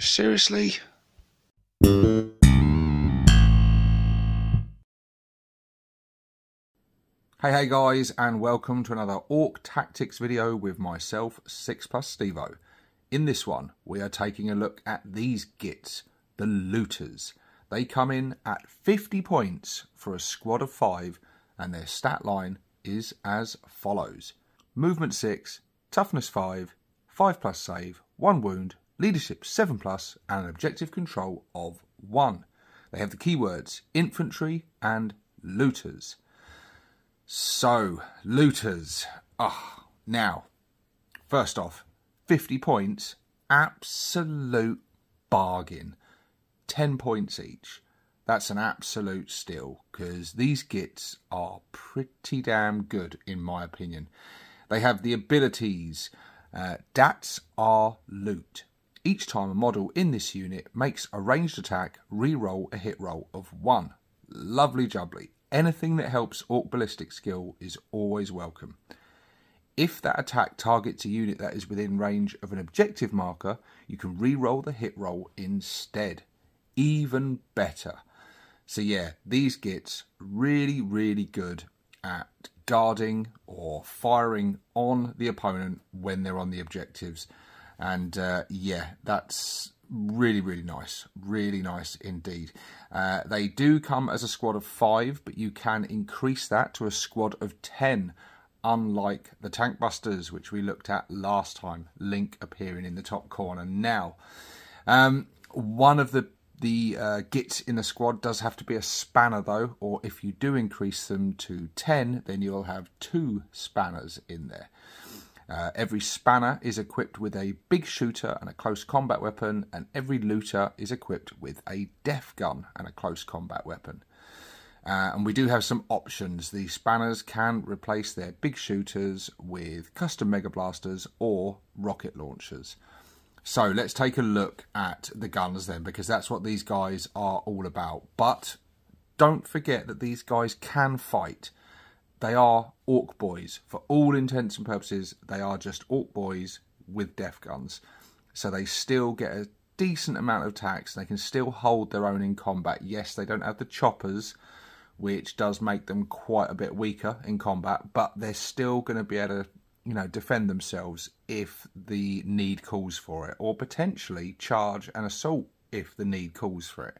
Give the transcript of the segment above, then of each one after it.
Seriously? Hey guys, and welcome to another Ork Tactics video with myself, 6+ Stevo. In this one, we are taking a look at these gits, the Lootas. They come in at 50 points for a squad of 5, and their stat line is as follows. Movement 6, Toughness 5, 5+ save, 1 wound, Leadership 7+, and an objective control of 1. They have the keywords Infantry and Looters. So, Lootas. Now, first off, 50 points, absolute bargain. 10 points each. That's an absolute steal, because these gits are pretty damn good, in my opinion. They have the abilities. Dats are loot. Each time a model in this unit makes a ranged attack, re-roll a hit roll of 1. Lovely jubbly. Anything that helps Ork ballistic skill is always welcome. If that attack targets a unit that is within range of an objective marker, you can re-roll the hit roll instead. Even better. So yeah, these gits really good at guarding or firing on the opponent when they're on the objectives. And yeah, that's really nice. Really nice indeed. They do come as a squad of 5, but you can increase that to a squad of 10, unlike the tank busters, which we looked at last time. Link appearing in the top corner now. One of the gits in the squad does have to be a spanner though, or if you do increase them to 10, then you'll have 2 spanners in there. Every spanner is equipped with a big shooter and a close combat weapon, and every looter is equipped with a def gun and a close combat weapon. And we do have some options. The spanners can replace their big shooters with custom mega blasters or rocket launchers. So let's take a look at the guns then, because that's what these guys are all about. But don't forget that these guys can fight. They are Ork boys. For all intents and purposes, they are just Ork boys with def guns. So they still get a decent amount of attacks. They can still hold their own in combat. Yes, they don't have the choppers, which does make them quite a bit weaker in combat, but they're still going to be able to, you know, defend themselves if the need calls for it, or potentially charge and assault if the need calls for it.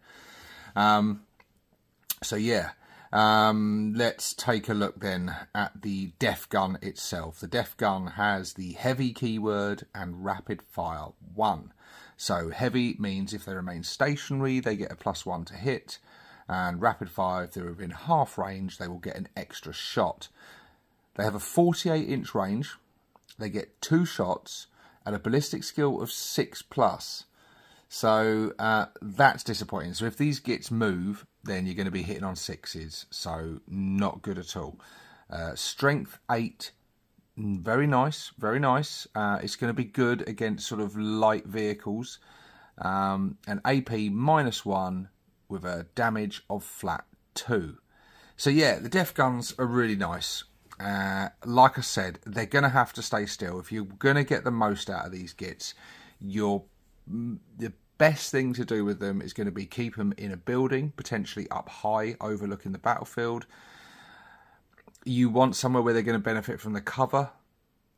So yeah. Let's take a look then at the def gun itself. The def gun has the heavy keyword and rapid fire 1. So heavy means if they remain stationary, they get a +1 to hit, and rapid fire, if they're within half range, they will get an extra shot. They have a 48-inch range, they get 2 shots, and a ballistic skill of 6+. So that's disappointing. So if these gits move, then you're going to be hitting on 6s. So not good at all. Strength 8, very nice, very nice. It's going to be good against sort of light vehicles. And AP -1 with a damage of flat 2. So yeah, the def guns are really nice. Like I said, they're going to have to stay still. If you're going to get the most out of these gits, the best thing to do with them is going to be keep them in a building, potentially up high, overlooking the battlefield. You want somewhere where they're going to benefit from the cover,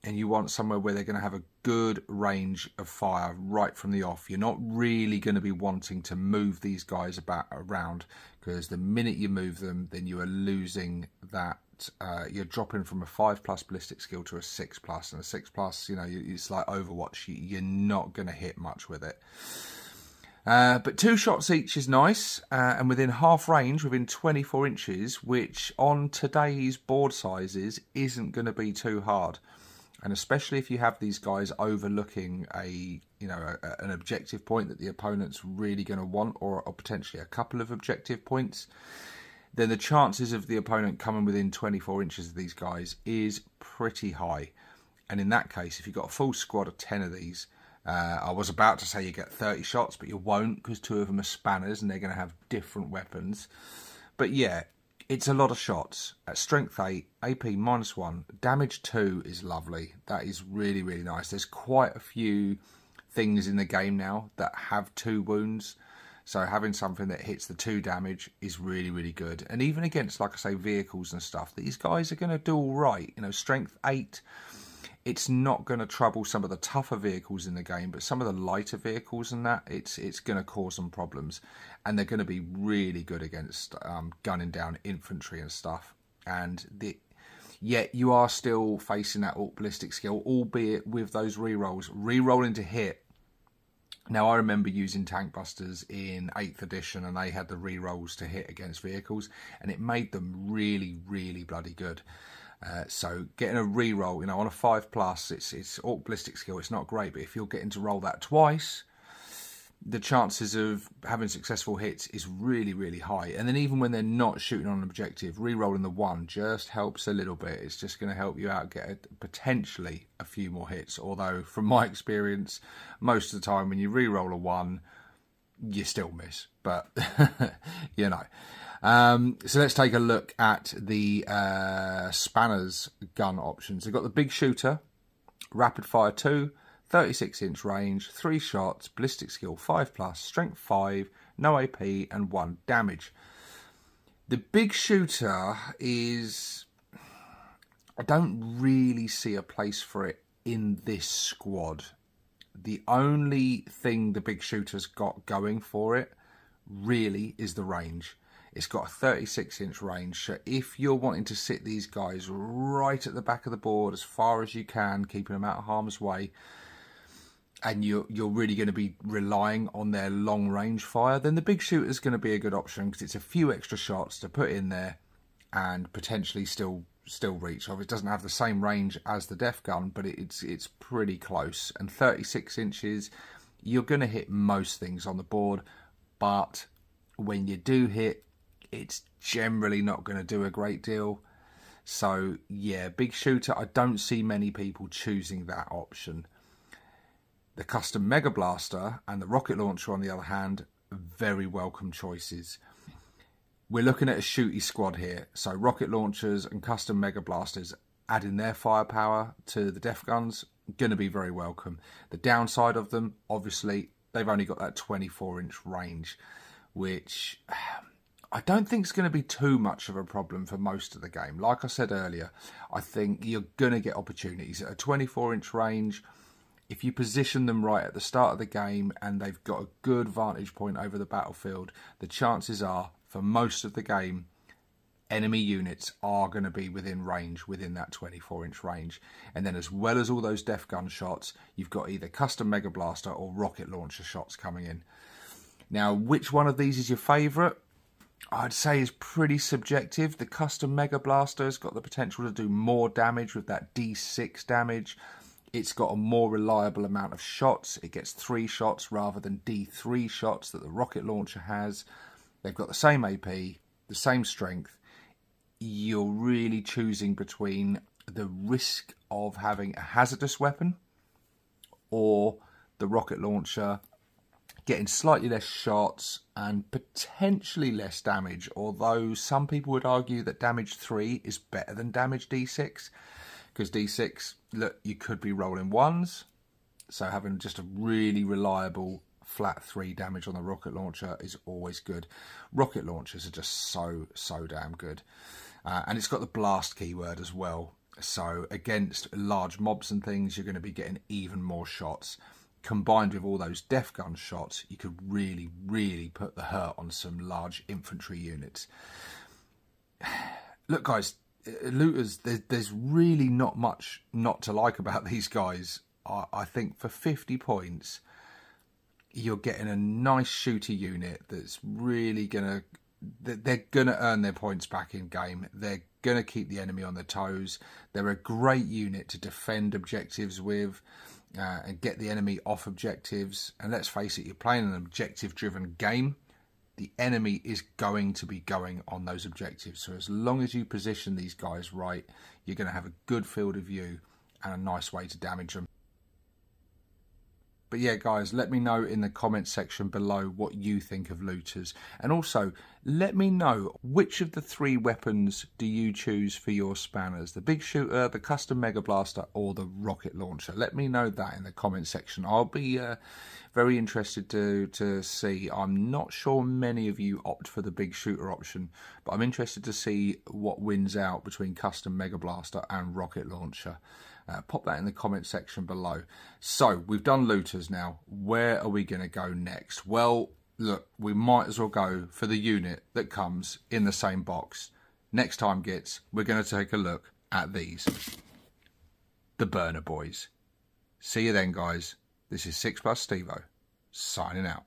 and you want somewhere where they're going to have a good range of fire right from the off. You're not really going to be wanting to move these guys around, because the minute you move them, then you are losing that. You're dropping from a 5+ ballistic skill to a 6+, and a 6+, you know, it's like Overwatch. You're not going to hit much with it. But 2 shots each is nice, and within half range, within 24 inches, which on today's board sizes isn't going to be too hard. And especially if you have these guys overlooking an objective point that the opponent's really going to want, or potentially a couple of objective points, then the chances of the opponent coming within 24 inches of these guys is pretty high. And in that case, if you've got a full squad of 10 of these, I was about to say you get 30 shots, but you won't, because 2 of them are spanners and they're going to have different weapons. But yeah, it's a lot of shots. At strength 8, AP -1, damage 2 is lovely. That is really nice. There's quite a few things in the game now that have 2 wounds. So having something that hits the 2 damage is really, really good. And even against, like I say, vehicles and stuff, these guys are going to do all right. You know, strength 8, it's not going to trouble some of the tougher vehicles in the game, but some of the lighter vehicles and that, it's going to cause some problems. And they're going to be really good against gunning down infantry and stuff. And yet you are still facing that Ork ballistic skill, albeit with those rerolls. Rerolling to hit. Now, I remember using tank busters in 8th edition, and they had the rerolls to hit against vehicles, and it made them really, really bloody good. So getting a reroll, you know, on a 5+, it's Ork ballistic skill. It's not great, but if you're getting to roll that twice, the chances of having successful hits is really, really high. And then even when they're not shooting on an objective, re-rolling the 1 just helps a little bit. It's just going to help you out get potentially a few more hits. Although, from my experience, most of the time when you re-roll a 1, you still miss. But, you know. So let's take a look at the Spanner's gun options. They've got the big shooter, rapid fire 2, 36-inch range, 3 shots, ballistic skill 5+, strength 5, no AP, and 1 damage. The big shooter is... I don't really see a place for it in this squad. The only thing the big shooter's got going for it, really, is the range. It's got a 36-inch range, so if you're wanting to sit these guys right at the back of the board as far as you can, keeping them out of harm's way, and you're really going to be relying on their long range fire, then the big shooter is going to be a good option because it's a few extra shots to put in there and potentially still reach. Obviously, it doesn't have the same range as the def gun, but it's pretty close. And 36 inches, you're going to hit most things on the board, but when you do hit, it's generally not going to do a great deal. So yeah, big shooter, I don't see many people choosing that option. The custom Mega Blaster and the rocket launcher, on the other hand, very welcome choices. We're looking at a shooty squad here, so rocket launchers and custom Mega Blasters adding their firepower to the def guns, going to be very welcome. The downside of them, obviously, they've only got that 24-inch range, which I don't think is going to be too much of a problem for most of the game. Like I said earlier, I think you're going to get opportunities at a 24-inch range. If you position them right at the start of the game and they've got a good vantage point over the battlefield, the chances are, for most of the game, enemy units are going to be within range, within that 24-inch range. And then as well as all those def gun shots, you've got either custom Mega Blaster or rocket launcher shots coming in. Now, which one of these is your favourite? I'd say is pretty subjective. The custom Mega Blaster has got the potential to do more damage with that D6 damage. It's got a more reliable amount of shots. It gets 3 shots rather than D3 shots that the rocket launcher has. They've got the same AP, the same strength. You're really choosing between the risk of having a hazardous weapon or the rocket launcher getting slightly less shots and potentially less damage, although some people would argue that damage 3 is better than damage D6, because D6, look, you could be rolling 1s, so having just a really reliable flat 3 damage on the rocket launcher is always good. Rocket launchers are just so damn good. And it's got the blast keyword as well, so against large mobs and things, you're going to be getting even more shots. Combined with all those def gun shots, you could really, really put the hurt on some large infantry units. Look, guys, Lootas, there's really not much not to like about these guys. I think for 50 points, you're getting a nice shooter unit that's really going to... They're going to earn their points back in game. They're going to keep the enemy on their toes. They're a great unit to defend objectives with and get the enemy off objectives. And let's face it, you're playing an objective-driven game. The enemy is going to be going on those objectives. So as long as you position these guys right, you're going to have a good field of view and a nice way to damage them. But yeah, guys, let me know in the comments section below what you think of Lootas. And also, Let me know, which of the 3 weapons do you choose for your spanners? The big shooter, the custom mega blaster, or the rocket launcher? Let me know that in the comment section. I'll be very interested to see. I'm not sure many of you opt for the big shooter option, but I'm interested to see what wins out between custom mega blaster and rocket launcher. Pop that in the comment section below. So we've done Lootas now. Where are we going to go next? Well, look, we might as well go for the unit that comes in the same box. Next time, Gits, we're going to take a look at these. The Burner Boys. See you then, guys. This is 6+ Stevo, signing out.